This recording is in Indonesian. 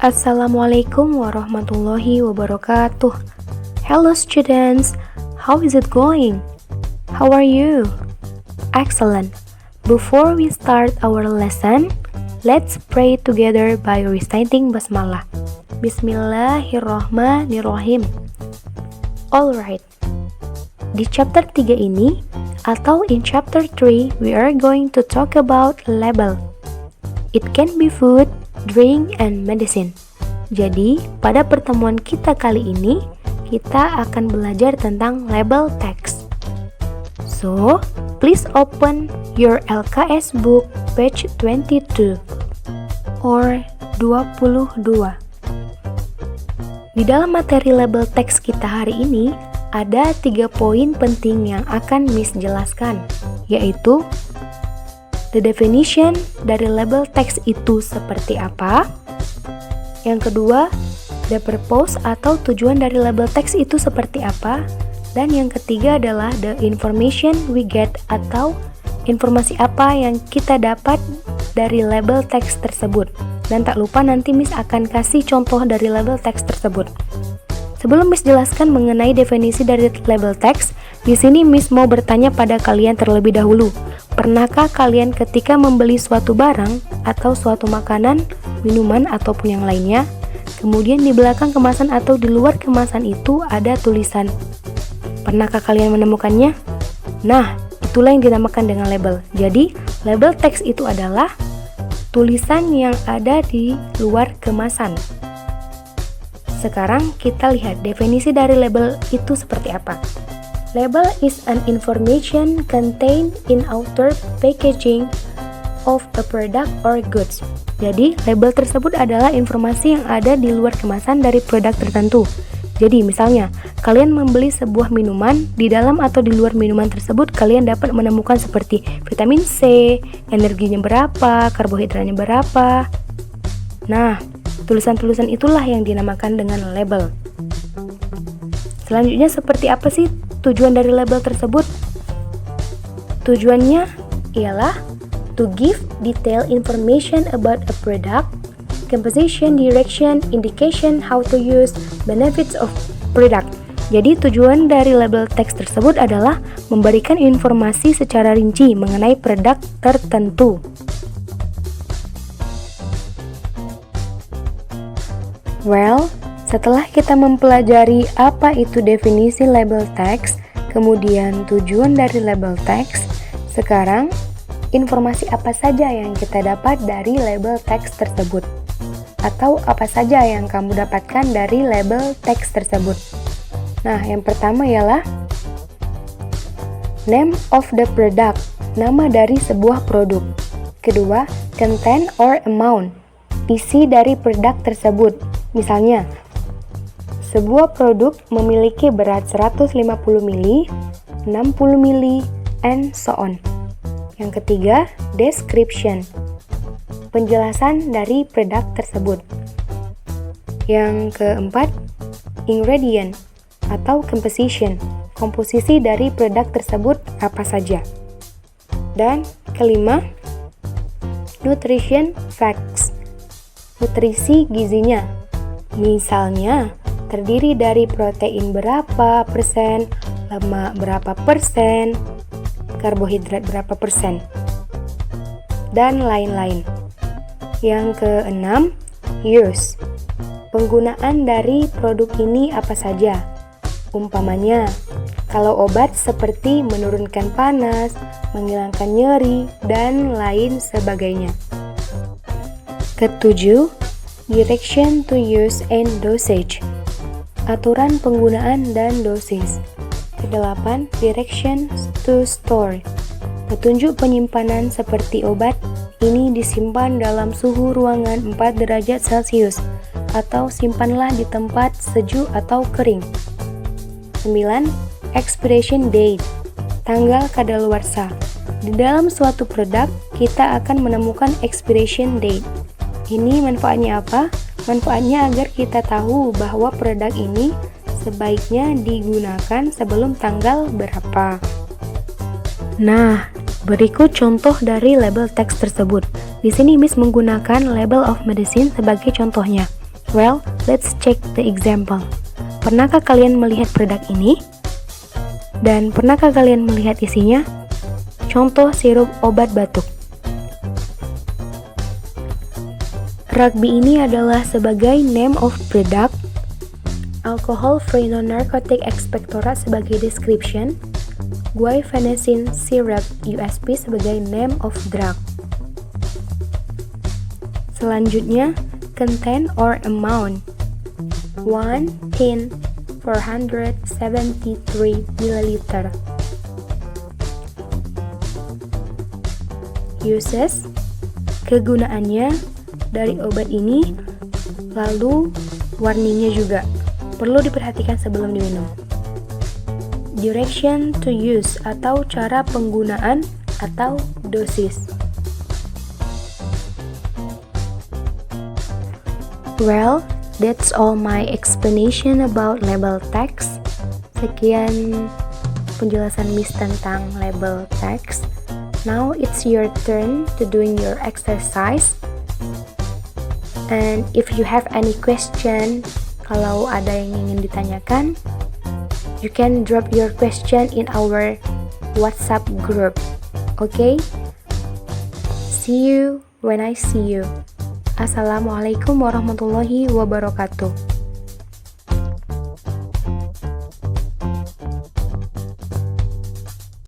Assalamualaikum warahmatullahi wabarakatuh. Hello students, how is it going? How are you? Excellent. Before we start our lesson, let's pray together by reciting basmalah. Bismillahirrahmanirrahim. Alright. Di chapter 3 ini, atau in chapter 3, we are going to talk about label. It can be food, drink, and medicine. Jadi, pada pertemuan kita kali ini, kita akan belajar tentang label text. So, please open your LKS book page 22 or 22. Di dalam materi label text kita hari ini, ada 3 poin penting yang akan Miss jelaskan, yaitu the definition dari label text itu seperti apa. Yang kedua, the purpose atau tujuan dari label text itu seperti apa. Dan yang ketiga adalah the information we get atau informasi apa yang kita dapat dari label text tersebut. Dan tak lupa nanti Miss akan kasih contoh dari label text tersebut. Sebelum Miss jelaskan mengenai definisi dari label text, di sini Miss mau bertanya pada kalian terlebih dahulu. Pernahkah kalian ketika membeli suatu barang atau suatu makanan, minuman, ataupun yang lainnya, kemudian di belakang kemasan atau di luar kemasan itu ada tulisan? Pernahkah kalian menemukannya? Nah, itulah yang dinamakan dengan label. Jadi, label teks itu adalah tulisan yang ada di luar kemasan. Sekarang kita lihat definisi dari label itu seperti apa. Label is an information contained in outer packaging of a product or goods. Jadi, label tersebut adalah informasi yang ada di luar kemasan dari produk tertentu. Jadi, misalnya, kalian membeli sebuah minuman, di dalam atau di luar minuman tersebut kalian dapat menemukan seperti vitamin C, energinya berapa, karbohidratnya berapa. Nah, tulisan-tulisan itulah yang dinamakan dengan label. Selanjutnya, seperti apa sih tujuan dari label tersebut? Tujuannya ialah to give detailed information about a product, composition, direction, indication, how to use, benefits of product. Jadi tujuan dari label teks tersebut adalah memberikan informasi secara rinci mengenai produk tertentu. Well, setelah kita mempelajari apa itu definisi label text, kemudian tujuan dari label text, sekarang informasi apa saja yang kita dapat dari label text tersebut? Atau apa saja yang kamu dapatkan dari label text tersebut? Nah, yang pertama ialah name of the product, nama dari sebuah produk. Kedua, content or amount, isi dari produk tersebut. Misalnya, sebuah produk memiliki berat 150 mili, 60 mili, and so on. Yang ketiga, description, penjelasan dari produk tersebut. Yang keempat, ingredient atau composition, komposisi dari produk tersebut apa saja. Dan kelima, nutrition facts, nutrisi gizinya. Misalnya, terdiri dari protein berapa persen, lemak berapa persen, karbohidrat berapa persen, dan lain-lain. Yang keenam, use, penggunaan dari produk ini apa saja. Umpamanya, kalau obat seperti menurunkan panas, menghilangkan nyeri, dan lain sebagainya. Ketujuh, direction to use and dosage, aturan penggunaan dan dosis. Kedelapan, direction to store, petunjuk penyimpanan seperti obat ini disimpan dalam suhu ruangan 4 derajat Celcius atau simpanlah di tempat sejuk atau kering. 9. Expiration date, tanggal kadaluarsa. Di dalam suatu produk, kita akan menemukan expiration date. Ini manfaatnya apa? Manfaatnya agar kita tahu bahwa produk ini sebaiknya digunakan sebelum tanggal berapa. Nah, berikut contoh dari label teks tersebut. Di sini Miss menggunakan label of medicine sebagai contohnya. Well, let's check the example. Pernahkah kalian melihat produk ini? Dan pernahkah kalian melihat isinya? Contoh sirup obat batuk. Rugby ini adalah sebagai name of product, alcohol free non-narcotic expectorant sebagai description, guaifenesin syrup USP sebagai name of drug. Selanjutnya, content or amount 1 tin 473 ml. Uses, kegunaannya dari obat ini, lalu warningnya juga perlu diperhatikan sebelum diminum. Direction to use atau cara penggunaan atau dosis. Well, that's all my explanation about label text. Sekian penjelasan Miss tentang label text. Now it's your turn to doing your exercise. And if you have any question, kalau ada yang ingin ditanyakan, you can drop your question in our WhatsApp group. Okay? See you when I see you. Assalamualaikum warahmatullahi wabarakatuh.